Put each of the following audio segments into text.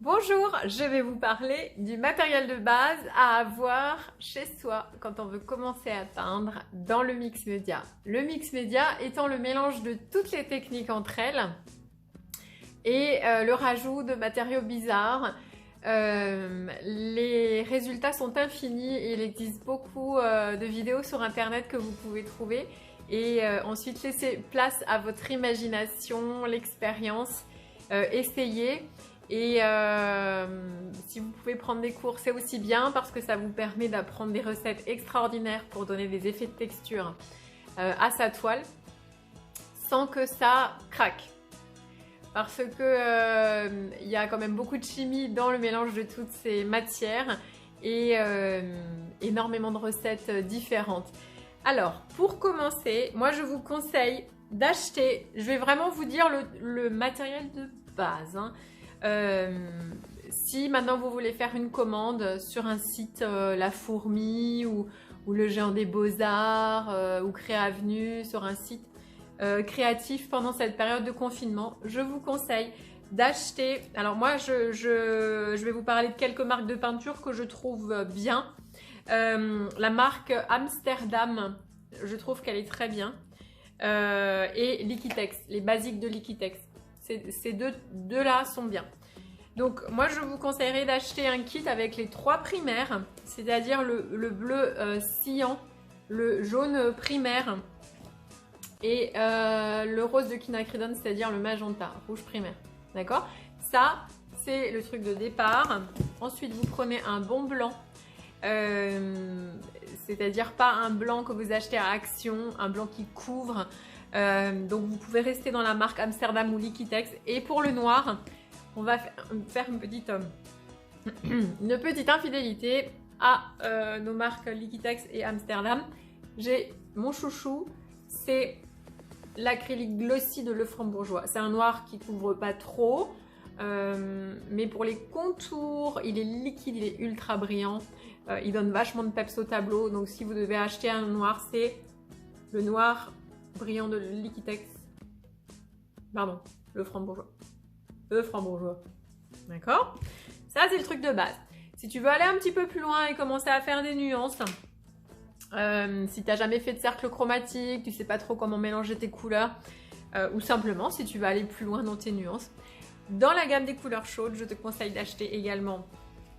Bonjour, je vais vous parler du matériel de base à avoir chez soi quand on veut commencer à peindre dans le mix média. Le mix média étant le mélange de toutes les techniques entre elles et le rajout de matériaux bizarres. Les résultats sont infinis et il existe beaucoup de vidéos sur internet que vous pouvez trouver et ensuite laissez place à votre imagination, l'expérience, essayez. Et si vous pouvez prendre des cours, c'est aussi bien parce que ça vous permet d'apprendre des recettes extraordinaires pour donner des effets de texture à sa toile sans que ça craque. Parce que il y a quand même beaucoup de chimie dans le mélange de toutes ces matières et énormément de recettes différentes. Alors, pour commencer, moi je vous conseille d'acheter, je vais vraiment vous dire le matériel de base, hein. Si maintenant vous voulez faire une commande sur un site La Fourmi ou le Géant des Beaux-Arts ou Créavenue, sur un site créatif pendant cette période de confinement, je vous conseille d'acheter, alors moi je vais vous parler de quelques marques de peinture que je trouve bien. La marque Amsterdam, je trouve qu'elle est très bien, et Liquitex, les basiques de Liquitex. Ces deux-là sont bien. Donc moi je vous conseillerais d'acheter un kit avec les 3 primaires, c'est-à-dire le bleu cyan, le jaune primaire et le rose de quinacridone, c'est-à-dire le magenta, rouge primaire. D'accord? Ça, c'est le truc de départ. Ensuite, vous prenez un bon blanc, c'est-à-dire pas un blanc que vous achetez à Action, un blanc qui couvre. Donc vous pouvez rester dans la marque Amsterdam ou Liquitex. Et pour le noir, on va faire une petite infidélité à nos marques Liquitex et Amsterdam. J'ai mon chouchou, c'est l'acrylique glossy de Lefranc-Bourgeois. C'est un noir qui couvre pas trop, mais pour les contours, il est liquide, il est ultra brillant. Il donne vachement de peps au tableau. Donc si vous devez acheter un noir, c'est le noir brillant de Liquitex. Pardon, Lefranc-Bourgeois. Lefranc-Bourgeois. D'accord? Ça, c'est le truc de base. Si tu veux aller un petit peu plus loin et commencer à faire des nuances, si tu n'as jamais fait de cercle chromatique, tu ne sais pas trop comment mélanger tes couleurs, ou simplement si tu veux aller plus loin dans tes nuances, dans la gamme des couleurs chaudes, je te conseille d'acheter également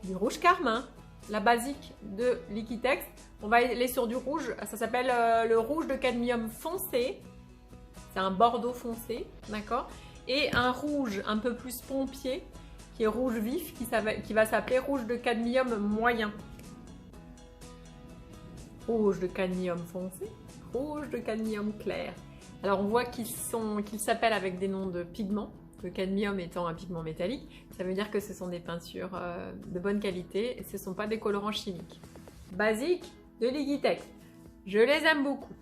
du rouge carmin, la basique de Liquitex. On va aller sur du rouge, ça s'appelle le rouge de cadmium foncé. C'est un bordeaux foncé, d'accord? Et un rouge un peu plus pompier, qui est rouge vif, qui va s'appeler rouge de cadmium moyen. Rouge de cadmium foncé, rouge de cadmium clair. Alors on voit qu'ils s'appellent avec des noms de pigments, le cadmium étant un pigment métallique. Ça veut dire que ce sont des peintures de bonne qualité et ce ne sont pas des colorants chimiques. Basique de Liquitex. Je les aime beaucoup.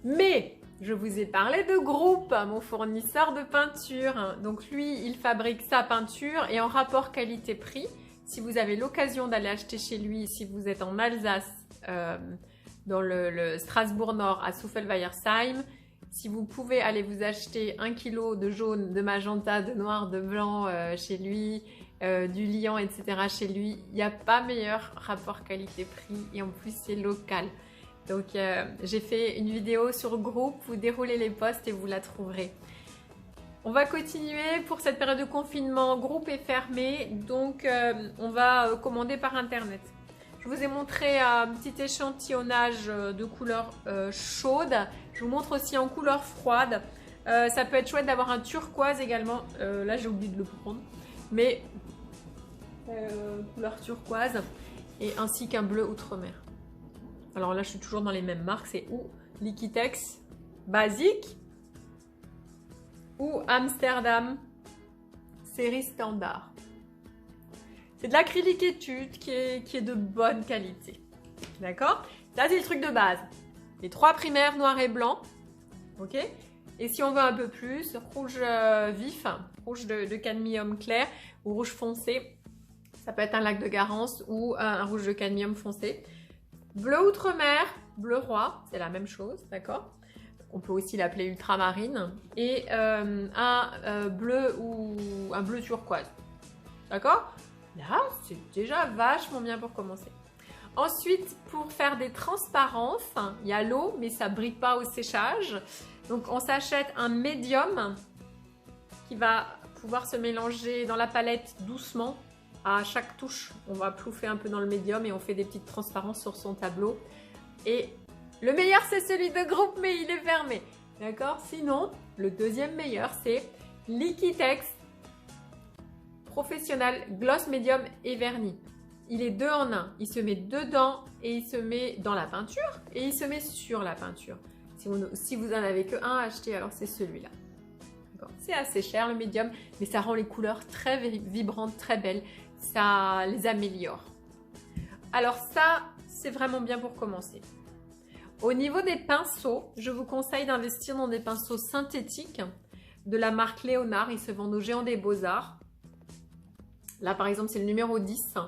Mais je vous ai parlé de Groupe, mon fournisseur de peinture. Donc lui, il fabrique sa peinture et en rapport qualité-prix. Si vous avez l'occasion d'aller acheter chez lui, si vous êtes en Alsace, dans le Strasbourg-Nord, à Souffelweiersheim, si vous pouvez aller vous acheter 1 kg de jaune, de magenta, de noir, de blanc chez lui, du liant, etc. chez lui, il n'y a pas meilleur rapport qualité-prix et en plus c'est local. Donc j'ai fait une vidéo sur Groupe, vous déroulez les posts et vous la trouverez. On va continuer pour cette période de confinement. Groupe est fermé, donc on va commander par internet. Je vous ai montré un petit échantillonnage de couleurs chaudes. Je vous montre aussi en couleur froide. Ça peut être chouette d'avoir un turquoise également. Là j'ai oublié de le prendre, mais couleur turquoise et ainsi qu'un bleu outre-mer. Alors là je suis toujours dans les mêmes marques, c'est ou Liquitex basique ou Amsterdam série standard. C'est de l'acrylique étude qui est de bonne qualité. D'accord? Ça, c'est le truc de base. Les 3 primaires, noir et blanc. Ok? Et si on veut un peu plus, rouge vif, rouge de cadmium clair ou rouge foncé. Ça peut être un lac de Garance ou un rouge de cadmium foncé. Bleu outre-mer, bleu roi, c'est la même chose, d'accord? on peut aussi l'appeler ultramarine, et un bleu ou un bleu turquoise. D'accord? Là, c'est déjà vachement bien pour commencer. Ensuite, pour faire des transparences, il y a l'eau, mais ça ne brille pas au séchage. Donc, on s'achète un médium qui va pouvoir se mélanger dans la palette doucement. À chaque touche, on va plouffer un peu dans le médium et on fait des petites transparences sur son tableau. Et le meilleur, c'est celui de groupe, mais il est fermé. D'accord? Sinon, le deuxième meilleur, c'est Liquitex Professionnel Gloss Médium et Vernis. Il est 2 en 1. Il se met dedans et il se met dans la peinture et il se met sur la peinture. Si vous en avez que un à acheter, alors c'est celui-là. C'est assez cher le médium, mais ça rend les couleurs très vibrantes, très belles. Ça les améliore. Alors ça, c'est vraiment bien pour commencer. Au niveau des pinceaux, je vous conseille d'investir dans des pinceaux synthétiques de la marque Léonard. Ils se vendent au Géant des Beaux-Arts. Là, par exemple, c'est le numéro 10. Vous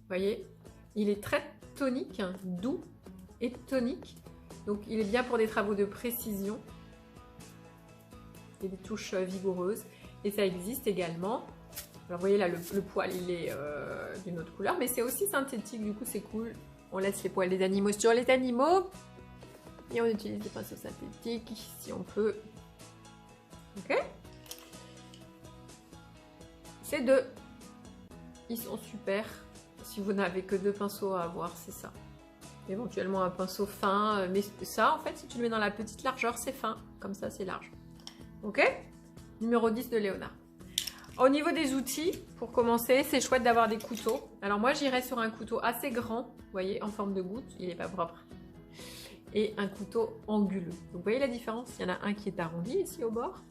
voyez, il est très tonique, doux et tonique. Donc, il est bien pour des travaux de précision et des touches vigoureuses. Et ça existe également. Alors, vous voyez là, le poil, il est d'une autre couleur, mais c'est aussi synthétique. Du coup, c'est cool. On laisse les poils des animaux sur les animaux. Et on utilise des pinceaux synthétiques si on peut. Ok? Ces deux, ils sont super. Si vous n'avez que 2 pinceaux à avoir, c'est ça. Éventuellement un pinceau fin, mais ça, en fait, si tu le mets dans la petite largeur, c'est fin. Comme ça, c'est large. Ok? Numéro 10 de Léonard. Au niveau des outils, pour commencer, c'est chouette d'avoir des couteaux. Alors moi, j'irai sur un couteau assez grand, vous voyez, en forme de goutte, il n'est pas propre. Et un couteau anguleux. Donc, vous voyez la différence? Il y en a un qui est arrondi ici au bord,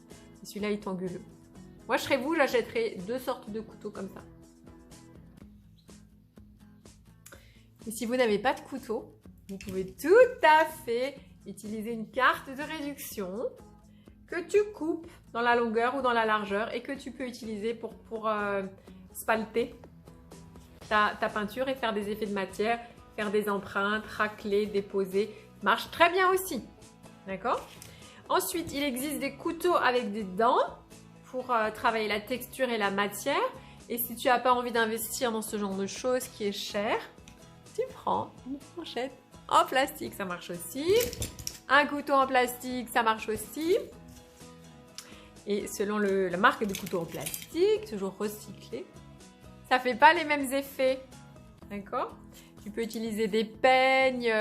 et celui-là est anguleux. Moi, je serais vous, j'achèterais 2 sortes de couteaux comme ça. Et si vous n'avez pas de couteau, vous pouvez tout à fait utiliser une carte de réduction que tu coupes dans la longueur ou dans la largeur et que tu peux utiliser pour spalter ta peinture et faire des effets de matière, faire des empreintes, racler, déposer. Marche très bien aussi. D'accord? Ensuite, il existe des couteaux avec des dents pour travailler la texture et la matière. Et si tu n'as pas envie d'investir dans ce genre de choses qui est cher, tu prends une fourchette en plastique, ça marche aussi. Un couteau en plastique, ça marche aussi. Et selon la marque des couteaux en plastique, toujours recyclés, ça ne fait pas les mêmes effets. D'accord? Tu peux utiliser des peignes.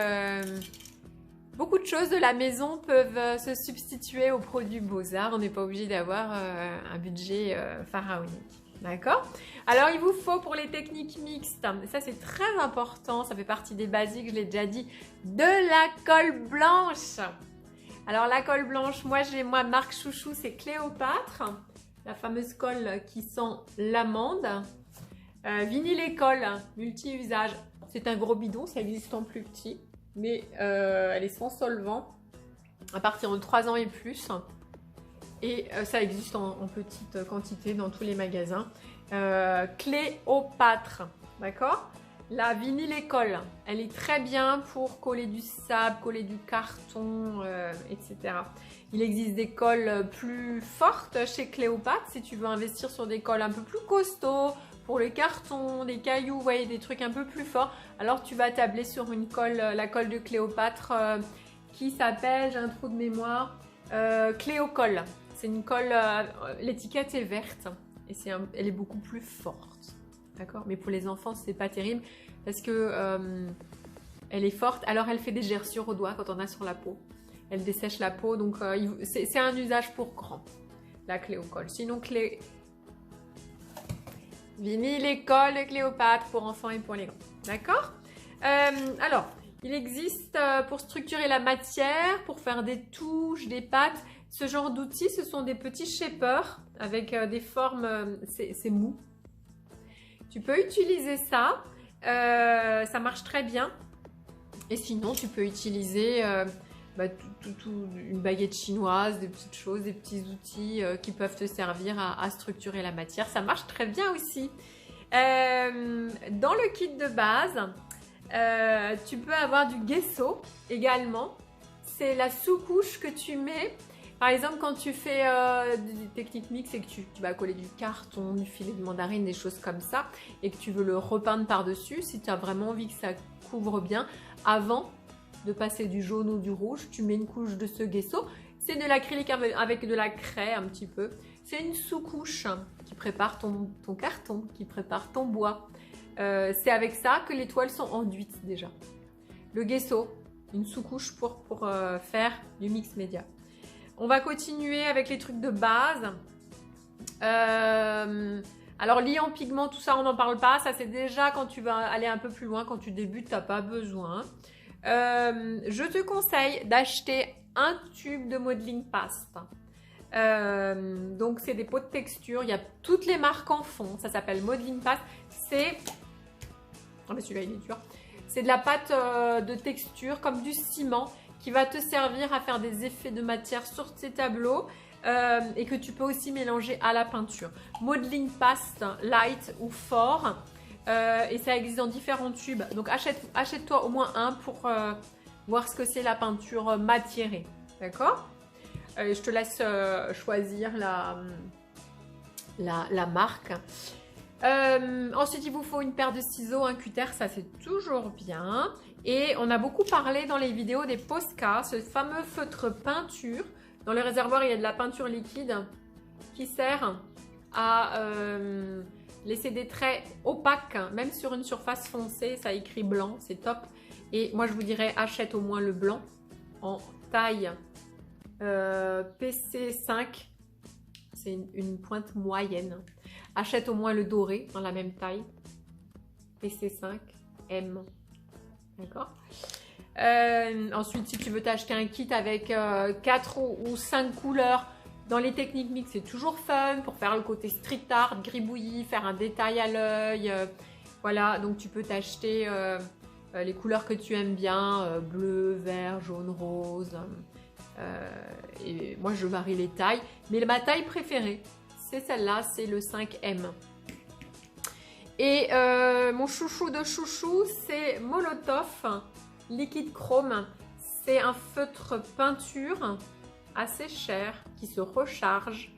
Beaucoup de choses de la maison peuvent se substituer aux produits Beaux-Arts. On n'est pas obligé d'avoir un budget pharaonique. D'accord? Alors, il vous faut pour les techniques mixtes, ça c'est très important, ça fait partie des basiques, je l'ai déjà dit, de la colle blanche. Alors, la colle blanche, moi, marque chouchou, c'est Cléopâtre, la fameuse colle qui sent l'amande. Vinyle École, multi-usage, c'est un gros bidon, ça existe en plus petit, mais elle est sans solvant, à partir de 3 ans et plus. Et ça existe en petite quantité dans tous les magasins. Cléopâtre, d'accord? La Vinyle École, elle est très bien pour coller du sable, coller du carton, etc. Il existe des colles plus fortes chez Cléopâtre si tu veux investir sur des colles un peu plus costauds pour les cartons, des cailloux, vous voyez, des trucs un peu plus forts. Alors tu vas tabler sur une colle, la colle de Cléopâtre qui s'appelle, j'ai un trou de mémoire, Cléocolle. C'est une colle, l'étiquette est verte et elle est beaucoup plus forte. D'accord? Mais pour les enfants, c'est pas terrible parce que elle est forte. Alors, elle fait des gerçures aux doigts quand on a sur la peau. Elle dessèche la peau. Donc, c'est un usage pour grand, la Cléocolle. Sinon, Vinyle École Cléopâtre pour enfants et pour les grands. D'accord? Alors, il existe pour structurer la matière, pour faire des touches, des pattes. Ce genre d'outils, ce sont des petits shapers avec des formes, c'est mou. Tu peux utiliser ça, ça marche très bien. Et sinon, tu peux utiliser une baguette chinoise, des petites choses, des petits outils qui peuvent te servir à structurer la matière. Ça marche très bien aussi. Dans le kit de base, tu peux avoir du gesso également. c'est la sous-couche que tu mets. Par exemple, quand tu fais des techniques mixtes et que tu vas coller du carton, du filet de mandarine, des choses comme ça, et que tu veux le repeindre par-dessus, si tu as vraiment envie que ça couvre bien, avant de passer du jaune ou du rouge, tu mets une couche de ce gesso. C'est de l'acrylique avec de la craie un petit peu. C'est une sous-couche qui prépare ton carton, qui prépare ton bois. C'est avec ça que les toiles sont enduites déjà. Le gesso, une sous-couche pour faire du mix média. On va continuer avec les trucs de base. Alors, liant, pigment, tout ça, on n'en parle pas. Ça, c'est déjà quand tu vas aller un peu plus loin. Quand tu débutes, tu n'as pas besoin. Je te conseille d'acheter un tube de modeling paste. Donc, c'est des pots de texture. Il y a toutes les marques en fond. Ça s'appelle modeling paste. C'est... Oh, mais celui-là, il est dur. C'est de la pâte de texture, comme du ciment, qui va te servir à faire des effets de matière sur tes tableaux et que tu peux aussi mélanger à la peinture. Modeling paste light ou fort et ça existe dans différents tubes. Donc achète-toi au moins un pour voir ce que c'est la peinture matiérée. D'accord? Je te laisse choisir la marque. Ensuite, il vous faut une paire de ciseaux, un cutter, ça c'est toujours bien. Et on a beaucoup parlé dans les vidéos des Posca, ce fameux feutre peinture. Dans le réservoir, il y a de la peinture liquide qui sert à laisser des traits opaques, même sur une surface foncée. Ça écrit blanc, c'est top. Et moi, je vous dirais, achète au moins le blanc en taille PC5. C'est une pointe moyenne. Achète au moins le doré dans la même taille. PC5 M. D'accord. Ensuite, si tu veux t'acheter un kit avec 4 ou 5 couleurs, dans les techniques mixtes, c'est toujours fun pour faire le côté street art, gribouillis, faire un détail à l'œil. Voilà, donc tu peux t'acheter les couleurs que tu aimes bien, bleu, vert, jaune, rose. Et moi, je varie les tailles. Mais ma taille préférée, c'est celle-là, c'est le 5M. Et mon chouchou de chouchou, c'est Molotov Liquid Chrome. C'est un feutre peinture assez cher qui se recharge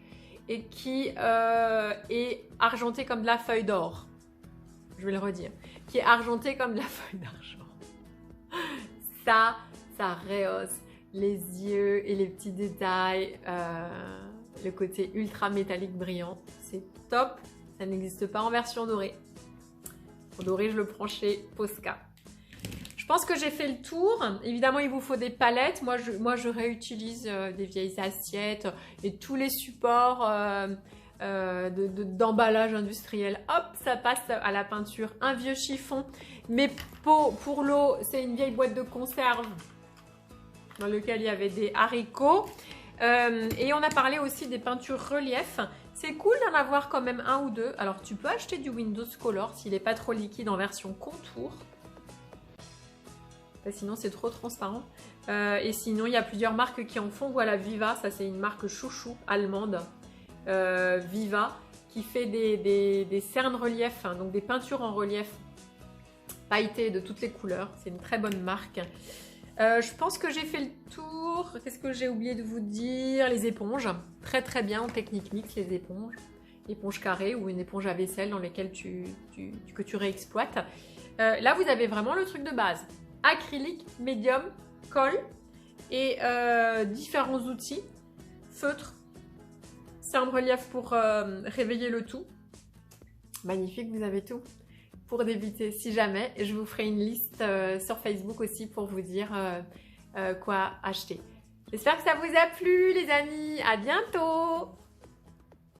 et qui est argenté comme de la feuille d'or. Je vais le redire. Qui est argenté comme de la feuille d'argent. Ça rehausse les yeux et les petits détails. Le côté ultra métallique brillant. C'est top. Ça n'existe pas en version dorée. En doré, je le prends chez Posca. Je pense que j'ai fait le tour. Évidemment, il vous faut des palettes. Moi, je réutilise des vieilles assiettes et tous les supports d'emballage industriel. Hop, ça passe à la peinture. Un vieux chiffon. Mes pots pour l'eau, c'est une vieille boîte de conserve dans laquelle il y avait des haricots. Et on a parlé aussi des peintures relief. C'est cool d'en avoir quand même un ou deux. Alors, tu peux acheter du Windows Color s'il n'est pas trop liquide en version contour. Sinon, c'est trop transparent. Et sinon, il y a plusieurs marques qui en font. Voilà, Viva, ça c'est une marque chouchou allemande. Viva, qui fait des cernes relief, hein, donc des peintures en relief pailletées de toutes les couleurs. C'est une très bonne marque. Je pense que j'ai fait le tour. Qu'est-ce que j'ai oublié de vous dire? Les éponges. Très très bien en technique mixte, les éponges. Éponge carrée ou une éponge à vaisselle dans lesquelles que tu réexploites. Là, vous avez vraiment le truc de base. Acrylique, médium, colle et différents outils. Feutre, cerne relief pour réveiller le tout. Magnifique, vous avez tout. Pour débuter, si jamais, je vous ferai une liste sur Facebook aussi pour vous dire quoi acheter. J'espère que ça vous a plu les amis, à bientôt!